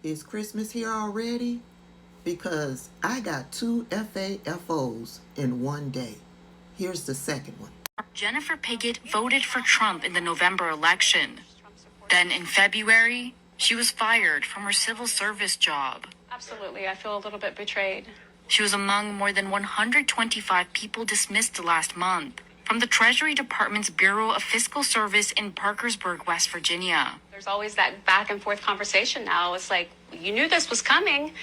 Is Christmas here already? Because I got 2 FAFOs in one day. Here's the second one. Jennifer Piggott voted for Trump in the November election. Then in February, she was fired from her civil service job. Absolutely, I feel a little bit betrayed. She was among more than 125 people dismissed last month from the Treasury Department's Bureau of Fiscal Service in Parkersburg, West Virginia. There's always that back and forth conversation now. It's like, you knew this was coming,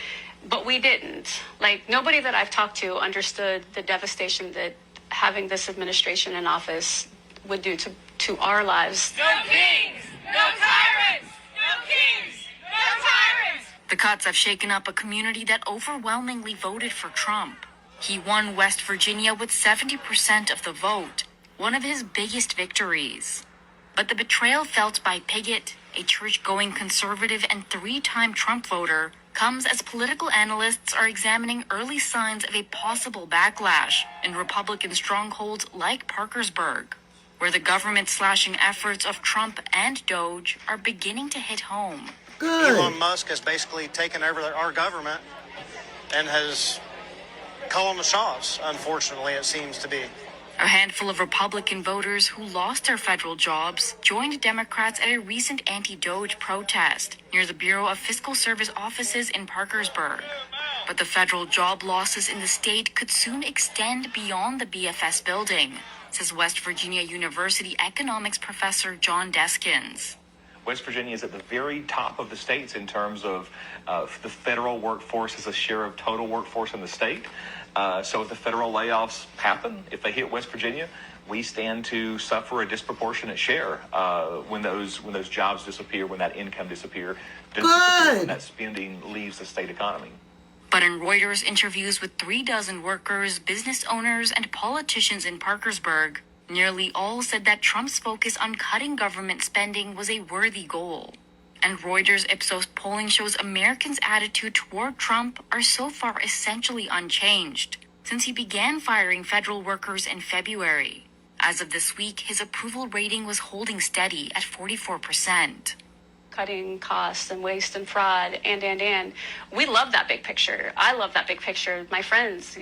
but we didn't. Like, nobody that I've talked to understood the devastation that having this administration in office would do to our lives. No kings, no tyrants, no kings, no tyrants. The cuts have shaken up a community that overwhelmingly voted for Trump. He won West Virginia with 70% of the vote, one of his biggest victories. But the betrayal felt by Piggott, a church-going conservative and 3-time Trump voter, comes as political analysts are examining early signs of a possible backlash in Republican strongholds like Parkersburg, where the government-slashing efforts of Trump and Doge are beginning to hit home. Good. Elon Musk has basically taken over our government and has calling the shots, unfortunately, it seems to be. A handful of Republican voters who lost their federal jobs joined Democrats at a recent anti-Doge protest near the Bureau of Fiscal Service offices in Parkersburg. But the federal job losses in the state could soon extend beyond the BFS building, says West Virginia University economics professor John Deskins. West Virginia is at the very top of the states in terms of the federal workforce as a share of total workforce in the state. So if the federal layoffs happen, if they hit West Virginia, we stand to suffer a disproportionate share when those jobs disappear, when that income disappears, when that spending leaves the state economy. But in Reuters interviews with 36 workers, business owners, and politicians in Parkersburg, nearly all said that Trump's focus on cutting government spending was a worthy goal. And Reuters Ipsos polling shows Americans' attitude toward Trump are so far essentially unchanged since he began firing federal workers in February. As of this week, his approval rating was holding steady at 44%. Cutting costs and waste and fraud and. We love that big picture. I love that big picture. My friends,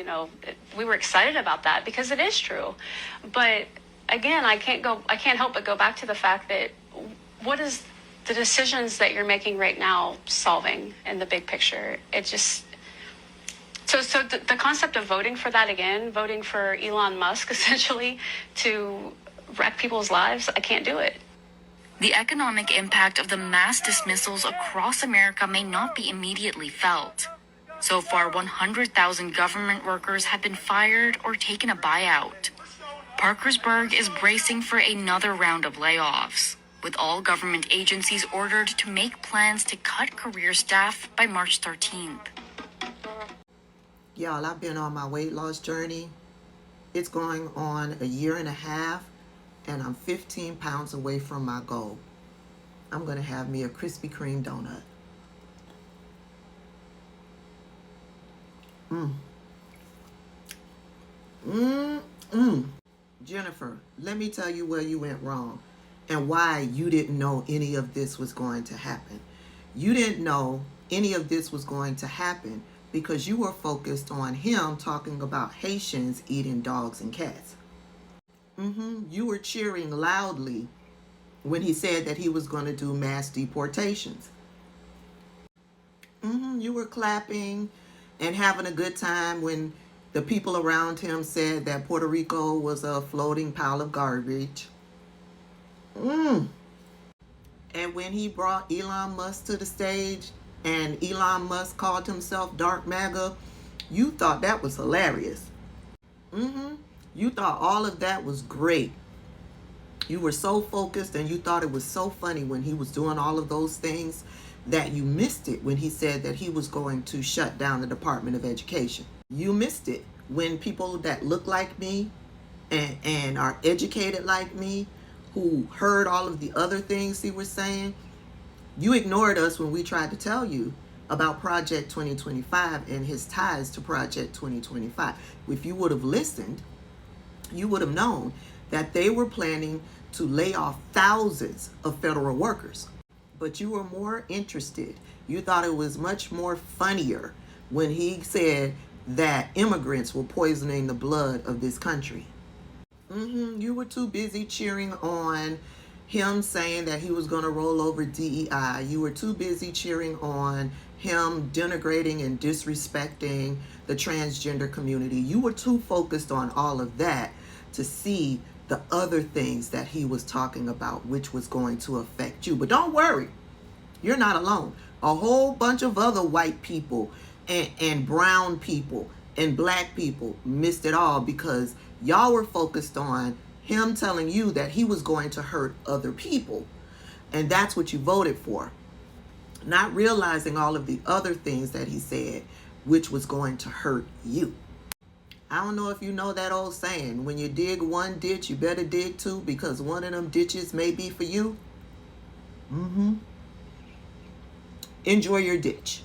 we were excited about that because it is true. But again, I can't help but go back to the fact that what is the decisions that you're making right now solving in the big picture? It just so the concept of voting for that again, voting for Elon Musk essentially to wreck people's lives, I can't do it. The economic impact of the mass dismissals across America may not be immediately felt. So far, 100,000 government workers have been fired or taken a buyout. Parkersburg is bracing for another round of layoffs, with all government agencies ordered to make plans to cut career staff by March 13th. Y'all, I've been on my weight loss journey. It's going on a year and a half. And I'm 15 pounds away from my goal. I'm going to have me a Krispy Kreme donut. Jennifer, let me tell you where you went wrong and why you didn't know any of this was going to happen. You didn't know any of this was going to happen because you were focused on him talking about Haitians eating dogs and cats. You were cheering loudly when he said that he was going to do mass deportations. You were clapping and having a good time when the people around him said that Puerto Rico was a floating pile of garbage. And when he brought Elon Musk to the stage and Elon Musk called himself Dark MAGA, you thought that was hilarious. You thought all of that was great. You were so focused and you thought it was so funny when he was doing all of those things that you missed it when he said that he was going to shut down the Department of Education. You missed it when people that look like me and are educated like me, who heard all of the other things he was saying, you ignored us when we tried to tell you about Project 2025 and his ties to Project 2025. If you would have listened, you would have known that they were planning to lay off thousands of federal workers. But you were more interested You thought it was much more funnier when he said that immigrants were poisoning the blood of this country. You were too busy cheering on him saying that he was going to roll over DEI. You were too busy cheering on him denigrating and disrespecting the transgender community. You were too focused on all of that to see the other things that he was talking about, which was going to affect you. But don't worry, you're not alone. A whole bunch of other white people and brown people and black people missed it all because y'all were focused on him telling you that he was going to hurt other people. And that's what you voted for. Not realizing all of the other things that he said, which was going to hurt you. I don't know if you know that old saying, when you dig one ditch, you better dig two, because one of them ditches may be for you. Enjoy your ditch.